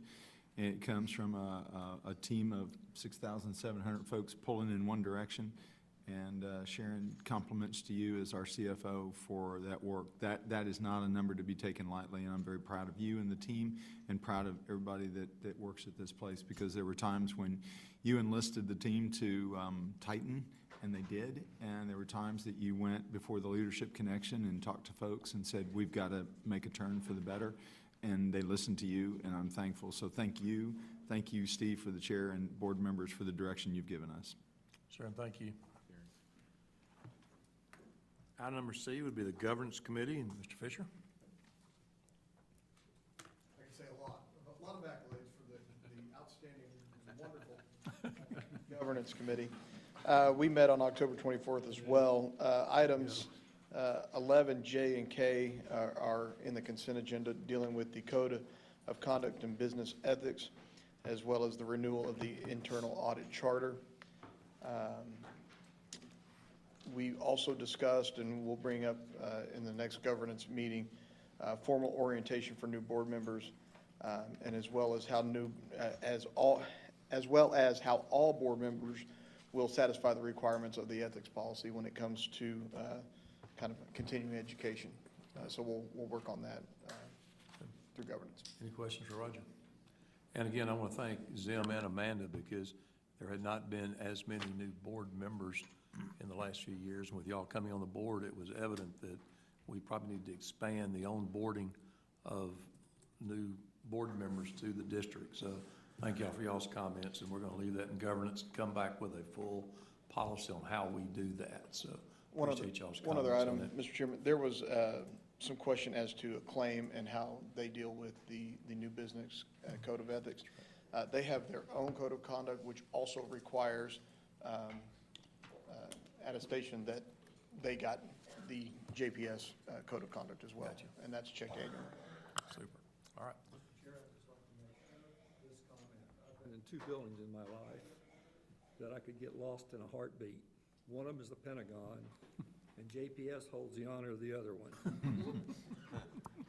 And it comes from a team of 6,700 folks pulling in one direction. And Sharon, compliments to you as our CFO for that work. That is not a number to be taken lightly, and I'm very proud of you and the team and proud of everybody that works at this place, because there were times when you enlisted the team to tighten, and they did, and there were times that you went before the leadership connection and talked to folks and said, we've got to make a turn for the better, and they listened to you, and I'm thankful. So thank you, Steve, for the chair, and board members for the direction you've given us. Sure, thank you. Item number C would be the Governance Committee, and Mr. Fisher. I can say a lot of accolades for the outstanding, wonderful Governance Committee. We met on October 24th as well. Items 11, J, and K are in the consent agenda, dealing with the Code of Conduct and Business Ethics, as well as the renewal of the Internal Audit Charter. We also discussed, and we'll bring up in the next governance meeting, formal orientation for new board members, and as well as how how all board members will satisfy the requirements of the ethics policy when it comes to kind of continuing education. So we'll work on that through governance. Any questions for Roger? And again, I want to thank Zim and Amanda, because there had not been as many new board members in the last few years. And with y'all coming on the board, it was evident that we probably need to expand the onboarding of new board members to the district. So thank y'all for y'all's comments, and we're going to leave that in governance and come back with a full policy on how we do that. So appreciate y'all's comments. One other item, on that. Mr. Chairman, there was some question as to a claim and how they deal with the new business code of ethics. They have their own code of conduct, which also requires attestation that they got the JPS code of conduct as well. Gotcha. And that's checked annually. Super. All right. Mr. Chair, I'd just like to make this comment. I've been in 2 buildings in my life that I could get lost in a heartbeat. One of them is the Pentagon, and JPS holds the honor of the other one.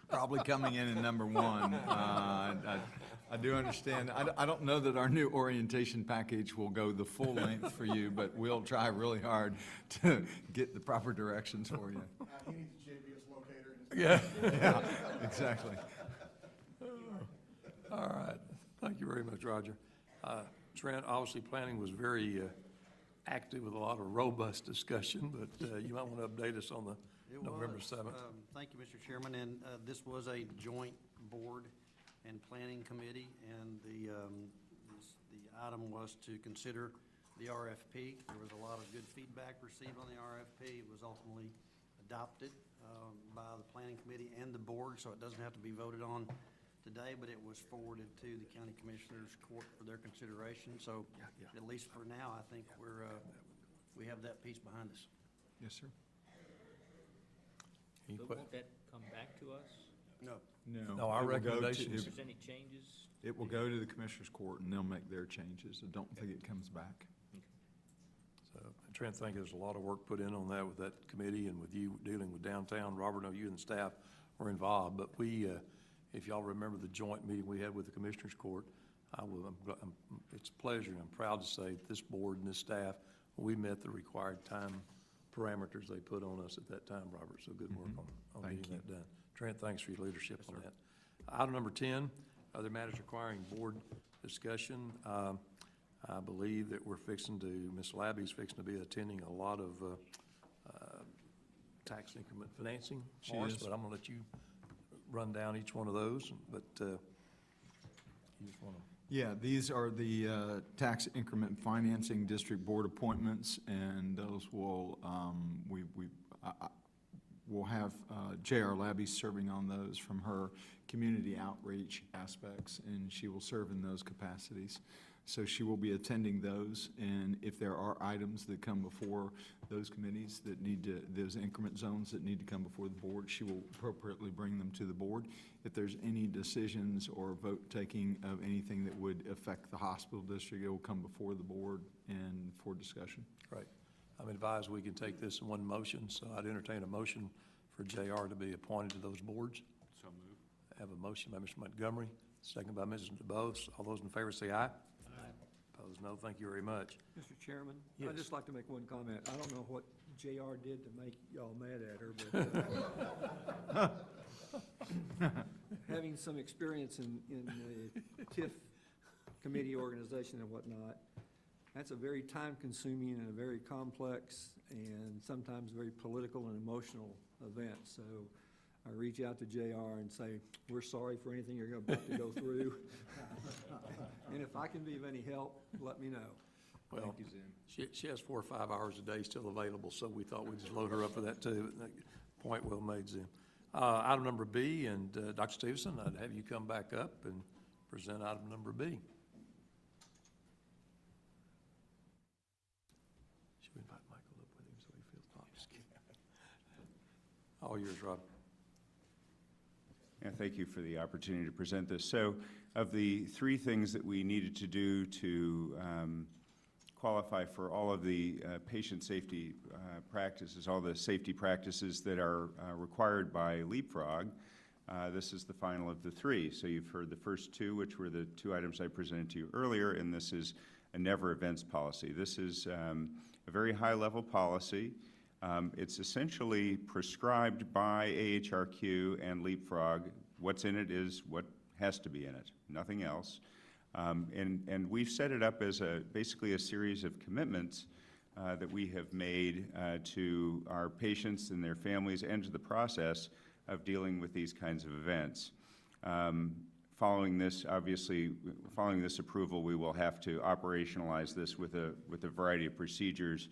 Probably coming in at number 1. I do understand. I don't know that our new orientation package will go the full length for you, but we'll try really hard to get the proper directions for you. He needs a JPS locator. Yeah. Yeah, exactly. All right. Thank you very much, Roger. Trent, obviously planning was very active with a lot of robust discussion, but you might want to update us on the November 7th. Thank you, Mr. Chairman, and this was a joint board and planning committee, and the item was to consider the RFP. There was a lot of good feedback received on the RFP. It was ultimately adopted by the planning committee and the board, so it doesn't have to be voted on today, but it was forwarded to the county commissioners court for their consideration. So at least for now, I think we have that piece behind us. Yes, sir. So won't that come back to us? No. No, our recommendations. If there's any changes? It will go to the commissioners court and they'll make their changes. I don't think it comes back. So, Trent, I think there's a lot of work put in on that with that committee and with you dealing with downtown. Robert, I know you and the staff were involved, but we, if y'all remember the joint meeting we had with the commissioners court, it's a pleasure and I'm proud to say that this board and this staff, we met the required time parameters they put on us at that time, Robert. So good work on getting that done. Trent, thanks for your leadership on that. Item number 10, other matters requiring board discussion. I believe that Ms. Labby's fixing to be attending a lot of tax increment financing for us, but I'm gonna let you run down each one of those, but you just wanna. Yeah, these are the tax increment financing district board appointments, and those will, we'll have J.R. Labby serving on those from her community outreach aspects, and she will serve in those capacities. So she will be attending those, and if there are items that come before those committees that need to, those increment zones that need to come before the board, she will appropriately bring them to the board. If there's any decisions or vote taking of anything that would affect the hospital district, it will come before the board and for discussion. Great. I'm advised we can take this in one motion, so I'd entertain a motion for JR to be appointed to those boards. So moved. I have a motion by Mr. Montgomery, second by Mrs. DeBose. All those in favor say aye. Opposed, no. Thank you very much. Mr. Chairman, Yes. I'd just like to make one comment. I don't know what JR did to make y'all mad at her, but having some experience in the TIF committee organization and whatnot, that's a very time-consuming and a very complex and sometimes very political and emotional event. So I reach out to JR and say, we're sorry for anything you're about to go through. And if I can be of any help, let me know. Well, Thank you, Zim. she has 4 or 5 hours a day still available, so we thought we'd just load her up for that too. Point well made, Zim. Item number B, and Dr. Stevenson, I'd have you come back up and present item number B. All yours, Rob. Yeah, thank you for the opportunity to present this. So, of the three things that we needed to do to qualify for all of the patient safety practices, all the safety practices that are required by Leapfrog, this is the final of the three. So you've heard the first two, which were the two items I presented to you earlier, and this is a never events policy. This is a very high-level policy. It's essentially prescribed by AHRQ and Leapfrog. What's in it is what has to be in it, nothing else. And we've set it up as basically a series of commitments that we have made to our patients and their families and to the process of dealing with these kinds of events. Following this, obviously, following this approval, we will have to operationalize this with a variety of procedures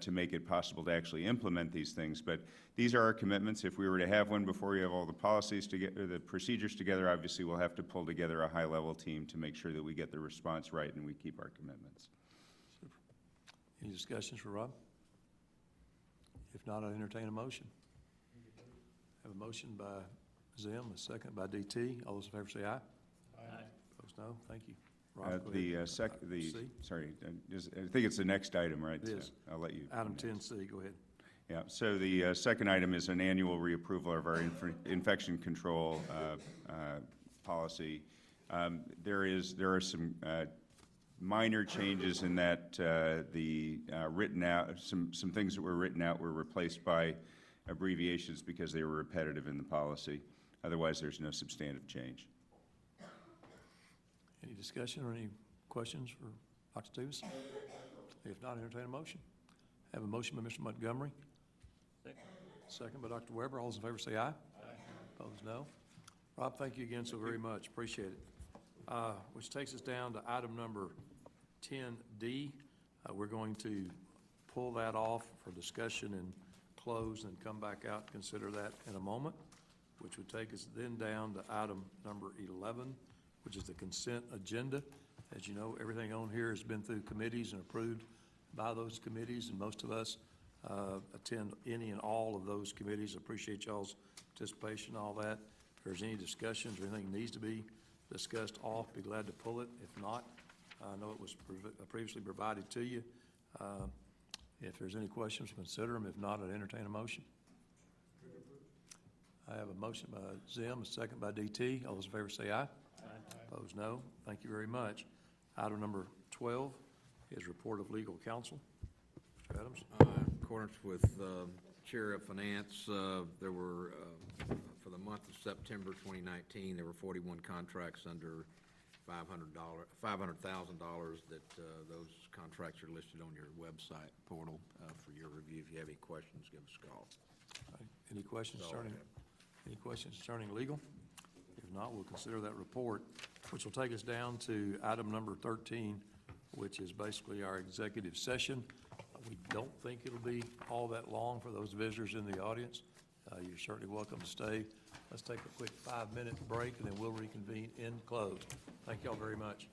to make it possible to actually implement these things. But these are our commitments. If we were to have one before we have all the policies together, the procedures together, obviously we'll have to pull together a high-level team to make sure that we get the response right and we keep our commitments. Super. Any discussions for Rob? If not, I'll entertain a motion. Have a motion by Zim, a second by DT. All those in favor say aye. Aye. Opposed, no. Thank you. Rob, go ahead. Sorry, I think it's the next item, right? It is. So I'll let you. Item 10C, go ahead. Yeah, so the second item is an annual reapproval of our infection control policy. There are some minor changes in that the written out, some things that were written out were replaced by abbreviations because they were repetitive in the policy. Otherwise, there's no substantive change. Any discussion or any questions for Dr. Stevens? If not, entertain a motion. Have a motion by Mr. Montgomery. Second by Dr. Weber. All those in favor say aye. Aye. Opposed, no. Rob, thank you again so very much. Appreciate it. Which takes us down to item number 10D. We're going to pull that off for discussion and close and come back out and consider that in a moment, which would take us then down to item number 11, which is the consent agenda. As you know, everything on here has been through committees and approved by those committees, and most of us attend any and all of those committees. Appreciate y'all's participation, all that. If there's any discussions or anything needs to be discussed off, be glad to pull it. If not, I know it was previously provided to you. If there's any questions, consider them. If not, I'd entertain a motion. I have a motion by Zim, a second by DT. All those in favor say aye. Aye. Opposed, no. Thank you very much. Item number 12 is report of legal counsel. Mr. Adams. In accordance with Chair of Finance, there were, for the month of September 2019, there were 41 contracts under $500,000 that those contracts are listed on your website portal for your review. If you have any questions, give us a call. Any questions concerning legal? If not, we'll consider that report, which will take us down to item number 13, which is basically our executive session. We don't think it'll be all that long for those visitors in the audience. You're certainly welcome to stay. Let's take a quick 5-minute break, and then we'll reconvene in close. Thank y'all very much.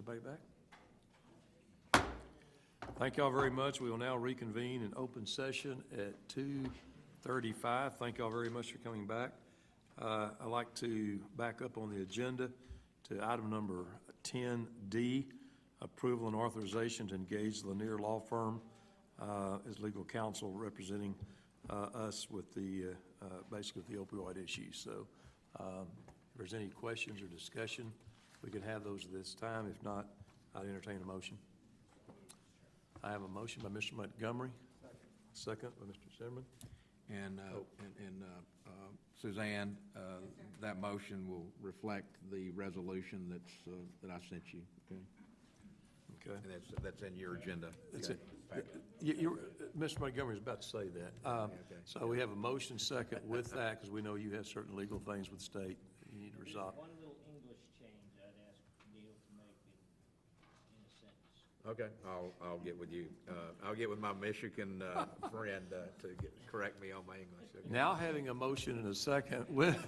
Everybody back? Thank y'all very much. We will now reconvene in open session at 2:35. Thank y'all very much for coming back. I'd like to back up on the agenda to item number 10D, approval and authorization to engage Lanier Law Firm as legal counsel representing us with the, basically with the opioid issue. So if there's any questions or discussion, we can have those at this time. If not, I'd entertain a motion. I have a motion by Mr. Montgomery. Second by Mr. Zimmerman. And Suzanne, that motion will reflect the resolution that I sent you, okay? Okay. And that's in your agenda. That's okay? it. Mr. Montgomery is about to say that. Okay. So we have a motion second with that, because we know you have certain legal things with the state you need to resolve. One little English change I'd ask Neil to make in a sentence. Okay, I'll get with you. I'll get with my Michigan friend to correct me on my English. Okay? Now having a motion and a second with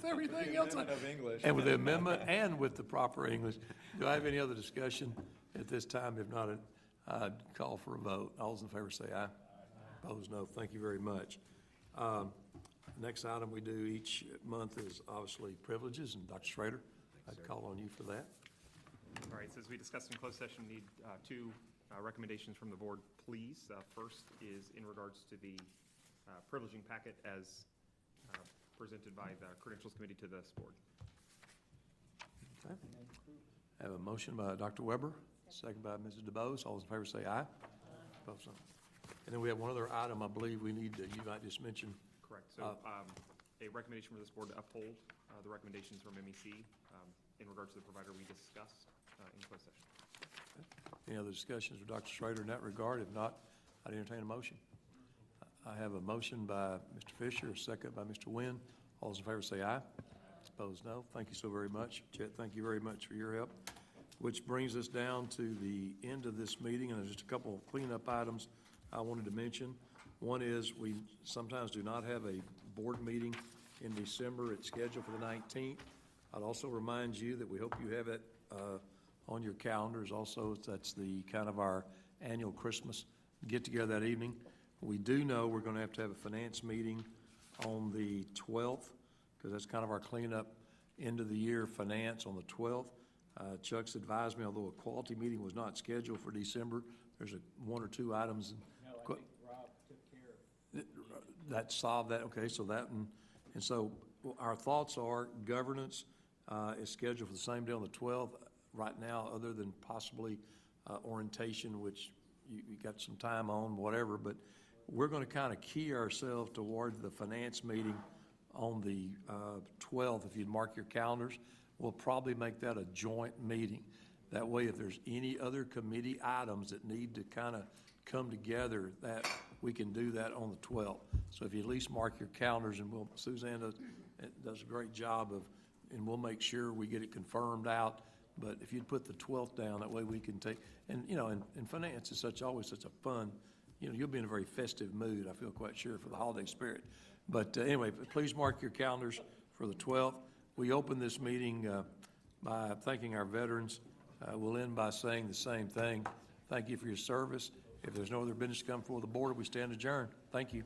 everything else, Of English. and with the amendment and with the proper English, do I have any other discussion at this time? If not, I'd call for a vote. All those in favor say aye. Opposed, no. Thank you very much. Next item we do each month is obviously privileges, and Dr. Schrader, I'd call on you for that. All right, so as we discussed in closed session, we need two recommendations from the board, please. First is in regards to the privileging packet as presented by the Credentials Committee to this board. Okay. I have a motion by Dr. Weber, second by Mrs. DeBose. All those in favor say aye. Opposed, no. And then we have one other item I believe we need to, you might just mention. Correct. So a recommendation for this board to uphold the recommendations from MEC in regards to the provider we discussed in closed session. Any other discussions with Dr. Schrader in that regard? If not, I'd entertain a motion. I have a motion by Mr. Fisher, a second by Mr. Nguyen. All those in favor say aye. Opposed, no. Thank you so very much. Chet, thank you very much for your help. Which brings us down to the end of this meeting, and there's just a couple of cleanup items I wanted to mention. One is we sometimes do not have a board meeting in December. It's scheduled for the 19th. I'd also remind you that we hope you have it on your calendars also. That's the kind of our annual Christmas get-together that evening. We do know we're going to have a finance meeting on the 12th, because that's kind of our cleanup end-of-the-year finance on the 12th. Chuck's advised me, although a quality meeting was not scheduled for December, there's one or two items. No, I think Rob took care of that solved that. Okay, so that, and so our thoughts are governance is scheduled for the same day on the 12th right now, other than possibly orientation, which you got some time on, whatever, but we're going to kind of key ourselves toward the finance meeting on the 12th. If you'd mark your calendars, we'll probably make that a joint meeting. That way, if there's any other committee items that need to kind of come together, that we can do that on the 12th. So if you at least mark your calendars, and Suzanne does a great job of, and we'll make sure we get it confirmed out. But if you'd put the 12th down, that way we can take, and you know, and finance is always such a fun, you know, you'll be in a very festive mood, I feel quite sure, for the holiday spirit. But anyway, please mark your calendars for the 12th. We open this meeting by thanking our veterans. We'll end by saying the same thing. Thank you for your service. If there's no other business to come before the board, we stand adjourned. Thank you.